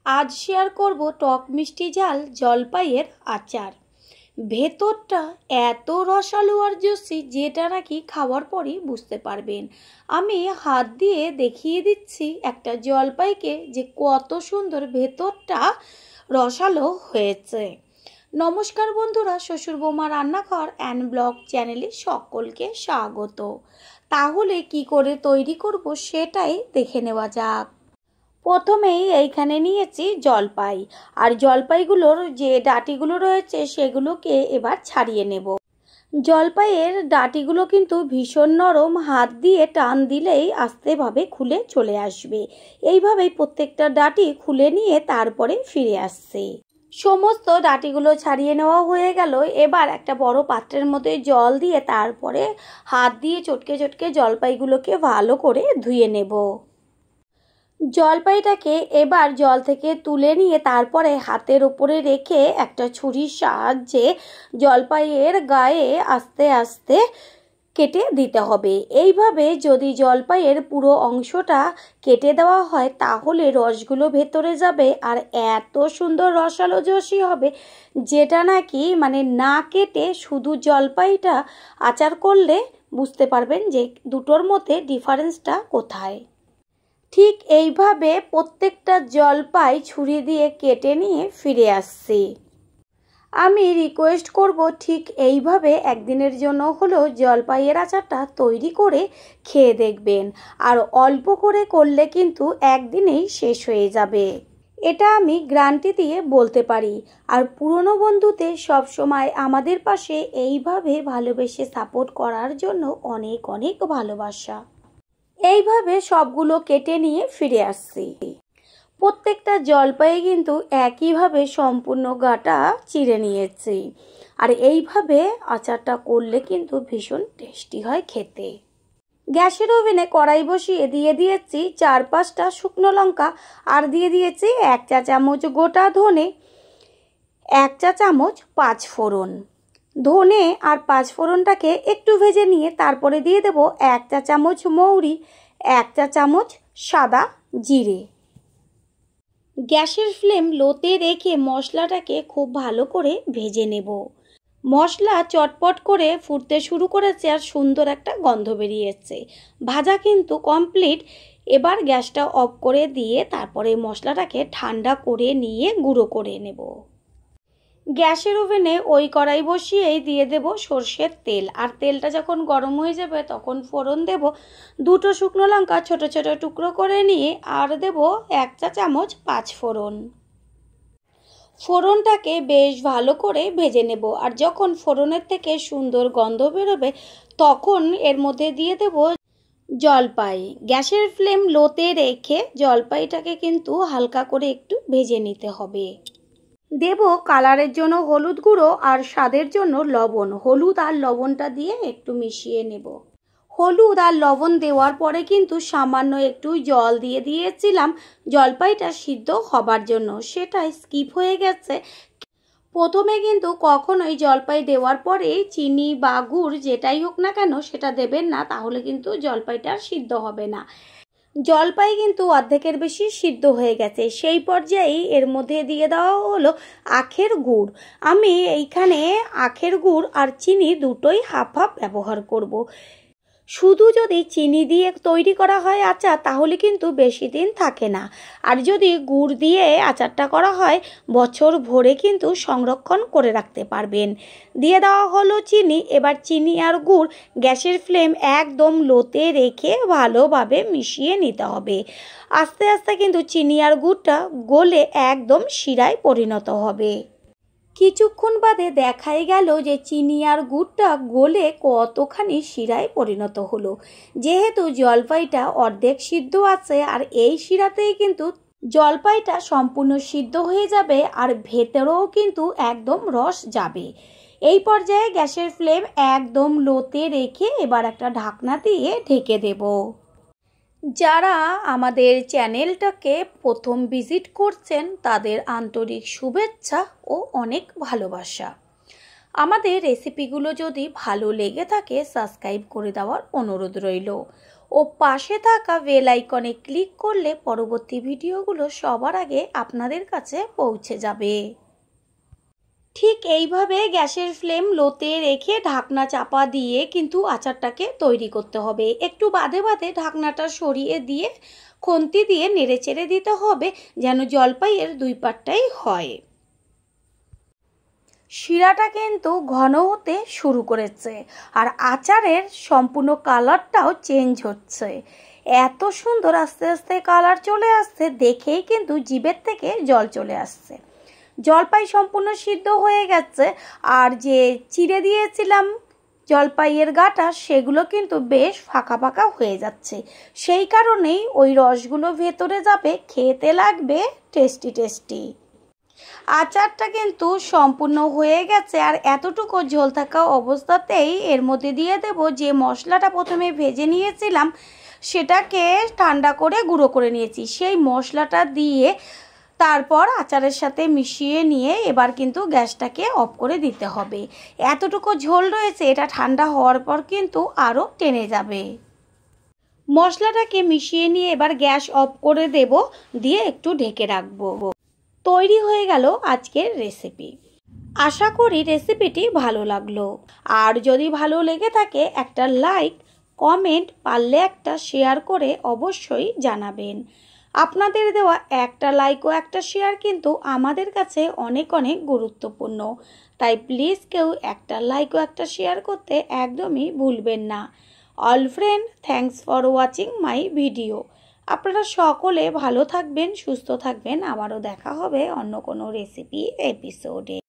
আজ শেয়ার করব টক মিষ্টি ঝাল জলপাইয়ের আচার। ভেতরটা এত রসালো আর জুসি যেটা নাকি খাওয়ার পরই বুঝতে পারবেন। আমি হাত দিয়ে দেখিয়ে দিচ্ছি একটা জলপাইকে যে কত সুন্দর ভেতরটা রসালো হয়েছে। নমস্কার বন্ধুরা, শ্বশুর বৌমা রান্নাঘর অ্যান্ড ব্লগ চ্যানেলে সকলকে স্বাগত। তাহলে কি করে তৈরি করব সেটাই দেখে নেওয়া যাক। প্রথমেই এইখানে নিয়েছি জলপাই, আর জলপাইগুলোর যে ডাঁটিগুলো রয়েছে সেগুলোকে এবার ছাড়িয়ে নেব। জলপাইয়ের ডাঁটিগুলো কিন্তু ভীষণ নরম, হাত দিয়ে টান দিলেই আস্তেভাবে খুলে চলে আসবে। এইভাবেই প্রত্যেকটা ডাঁটি খুলে নিয়ে তারপরে ফিরে আসছে। সমস্ত ডাঁটিগুলো ছাড়িয়ে নেওয়া হয়ে গেল। এবার একটা বড় পাত্রের মধ্যে জল দিয়ে তারপরে হাত দিয়ে চটকে চটকে জলপাইগুলোকে ভালো করে ধুয়ে নেব। জলপাইটাকে এবার জল থেকে তুলে নিয়ে তারপরে হাতের উপরে রেখে একটা ছুরির সাহায্যে জলপাইয়ের গায়ে আস্তে আস্তে কেটে দিতে হবে। এইভাবে যদি জলপাইয়ের পুরো অংশটা কেটে দেওয়া হয় তাহলে রসগুলো ভেতরে যাবে আর এত সুন্দর রসালো জসি হবে যেটা নাকি না কেটে শুধু জলপাইটা আচার করলে বুঝতে পারবেন যে দুটোর মধ্যে ডিফারেন্সটা কোথায়। ঠিক এইভাবে প্রত্যেকটা জলপাই ছুরি দিয়ে কেটে নিয়ে ফিরে আসছি। আমি রিকোয়েস্ট করব ঠিক এইভাবে একদিনের জন্য হলেও জলপাইয়ের আচারটা তৈরি করে খেয়ে দেখবেন। আর অল্প করে করলে কিন্তু একদিনেই শেষ হয়ে যাবে, এটা আমি গ্যারান্টি দিয়ে বলতে পারি। আর পুরনো বন্ধুতে সব সময় আমাদের পাশে এইভাবে ভালোবেসে সাপোর্ট করার জন্য অনেক অনেক ভালোবাসা। এইভাবে সবগুলো কেটে নিয়ে ফিরে আসছি। প্রত্যেকটা জলপাই কিন্তু একইভাবে সম্পূর্ণ গাটা চিড়ে নিয়েছি। আর এইভাবে আচারটা করলে কিন্তু ভীষণ টেস্টি হয় খেতে। গ্যাসের ওভেনে কড়াই বসিয়ে দিয়ে দিয়েছি 4-5টা শুকনো লঙ্কা, আর দিয়ে দিয়েছি 1 চা চামচ গোটা ধনে, 1 চা চামচ 5 ফোড়ন। ধনে আর 5 ফোড়নটাকে একটু ভেজে নিয়ে তারপরে দিয়ে দেব 1 চা চামচ মৌরি, 1 চা চামচ সাদা জিরে। গ্যাসের ফ্লেম লোতে রেখে মশলাটাকে খুব ভালো করে ভেজে নেব। মশলা চটপট করে ফুটতে শুরু করেছে আর সুন্দর একটা গন্ধ বেরিয়েছে। ভাজা কিন্তু কমপ্লিট। এবার গ্যাসটা অফ করে দিয়ে তারপরে মশলাটাকে ঠান্ডা করে নিয়ে গুঁড়ো করে নেব। গ্যাসের ওভেনে ওই কড়াই বসিয়েই দিয়ে দেব সর্ষের তেল, আর তেলটা যখন গরম হয়ে যাবে তখন ফোড়ন দেব 2টো শুকনো লঙ্কা ছোট ছোট টুকরো করে নিয়ে, আর দেব 1 চা চামচ 5 ফোড়ন। ফোড়নটাকে বেশ ভালো করে ভেজে নেব। আর যখন ফোড়নের থেকে সুন্দর গন্ধ বেরোবে তখন এর মধ্যে দিয়ে দেব জলপাই। গ্যাসের ফ্লেম লোতে রেখে জলপাইটাকে কিন্তু হালকা করে একটু ভেজে নিতে হবে। দেব কালারের জন্য হলুদ গুঁড়ো আর স্বাদের জন্য লবণ। হলুদ আর লবণটা দিয়ে একটু মিশিয়ে নেব। হলুদ আর লবণ দেওয়ার পরে কিন্তু সামান্য একটু জল দিয়ে দিয়েছিলাম জলপাইটা সিদ্ধ হবার জন্য, সেটা স্কিপ হয়ে গেছে। প্রথমে কিন্তু কখনোই জলপাই দেওয়ার পরে চিনি বা গুড় যেটাই হোক না কেন সেটা দেবেন না, তাহলে কিন্তু জলপাইটা সিদ্ধ হবে না। জলপাই কিন্তু অর্ধেকের বেশি সিদ্ধ হয়ে গেছে, সেই পর্যায়েই এর মধ্যে দিয়ে দেওয়া হলো আখের গুড়। আমি এইখানে আখের গুড় আর চিনি দুটোই হাফ হাফ ব্যবহার করব। শুধু যদি চিনি দিয়ে তৈরি করা হয় আচার তাহলে কিন্তু বেশি দিন থাকে না, আর যদি গুড় দিয়ে আচারটা করা হয় বছর ভরে কিন্তু সংরক্ষণ করে রাখতে পারবেন। দিয়ে দেওয়া হলো চিনি। এবার চিনি আর গুড় গ্যাসের ফ্লেম একদম লোতে রেখে ভালোভাবে মিশিয়ে নিতে হবে। আস্তে আস্তে কিন্তু চিনি আর গুড়টা গলে একদম শিরায় পরিণত হবে। কিছুক্ষণ বাদে দেখাই গেল যে চিনি আর গুড়টা গলে কতখানি শিরায় পরিণত হলো। যেহেতু জলপাইটা অর্ধেক সিদ্ধ আছে আর এই শিরাতেই কিন্তু জলপাইটা সম্পূর্ণ সিদ্ধ হয়ে যাবে আর ভেতরেও কিন্তু একদম রস যাবে। এই পর্যায়ে গ্যাসের ফ্লেম একদম লোতে রেখে এবার একটা ঢাকনা দিয়ে ঢেকে দেব। যারা আমাদের চ্যানেলটাকে প্রথম ভিজিট করছেন তাদের আন্তরিক শুভেচ্ছা ও অনেক ভালোবাসা। আমাদের রেসিপিগুলো যদি ভালো লেগে থাকে সাবস্ক্রাইব করে দেওয়ার অনুরোধ রইল। ও পাশে থাকা বেল আইকনে ক্লিক করলে পরবর্তী ভিডিওগুলো সবার আগে আপনাদের কাছে পৌঁছে যাবে। ঠিক এইভাবে গ্যাসের ফ্লেম লোতে রেখে ঢাকনা চাপা দিয়ে কিন্তু আচারটাকে তৈরি করতে হবে। একটু বাদে বাদে ঢাকনাটা সরিয়ে দিয়ে খুন্তি দিয়ে নেড়েচেড়ে দিতে হবে যেন জলপাইয়ের দুই পাটটাই হয়। শিরাটা কিন্তু ঘন হতে শুরু করেছে আর আচারের সম্পূর্ণ কালারটাও চেঞ্জ হচ্ছে। এত সুন্দর আস্তে আস্তে কালার চলে আসছে, দেখেই কিন্তু জিভের থেকে জল চলে আসছে। জলপাই সম্পূর্ণ সিদ্ধ হয়ে গেছে আর যে চিড়ে দিয়েছিলাম জলপাইয়ের গাটা সেগুলো কিন্তু বেশ ফাঁকা ফাঁকা হয়ে যাচ্ছে। সেই কারণেই ওই রসগুলো ভেতরে যাবে, খেতে লাগবে টেস্টি টেস্টি। আচারটা কিন্তু সম্পূর্ণ হয়ে গেছে আর এতটুকু ঝোল থাকা অবস্থাতেই এর মধ্যে দিয়ে দেব যে মশলাটা প্রথমে ভেজে নিয়েছিলাম সেটাকে ঠান্ডা করে গুঁড়ো করে নিয়েছি। সেই মশলাটা দিয়ে তারপর আচারের সাথে মিশিয়ে নিয়ে এবার কিন্তু গ্যাসটাকে অফ করে দিতে হবে। এতটুকু ঝোল রয়েছে, এটা ঠান্ডা হওয়ার পর কিন্তু আরও টেনে যাবে। মশলাটাকে মিশিয়ে নিয়ে এবার গ্যাস অফ করে দেব, দিয়ে একটু ঢেকে রাখবো। তৈরি হয়ে গেল আজকের রেসিপি। আশা করি রেসিপিটি ভালো লাগলো। আর যদি ভালো লেগে থাকে একটা লাইক, কমেন্ট, পারলে একটা শেয়ার করে অবশ্যই জানাবেন। আপনাদের দেওয়া একটা লাইক ও একটা শেয়ার কিন্তু আমাদের কাছে অনেক অনেক গুরুত্বপূর্ণ। তাই প্লিজ কেউ একটা লাইক ও একটা শেয়ার করতে একদমই ভুলবেন না। All friend, thanks for watching my video. আপনারা সকলে ভালো থাকবেন, সুস্থ থাকবেন। আবারও দেখা হবে অন্য কোনো রেসিপি এপিসোডে।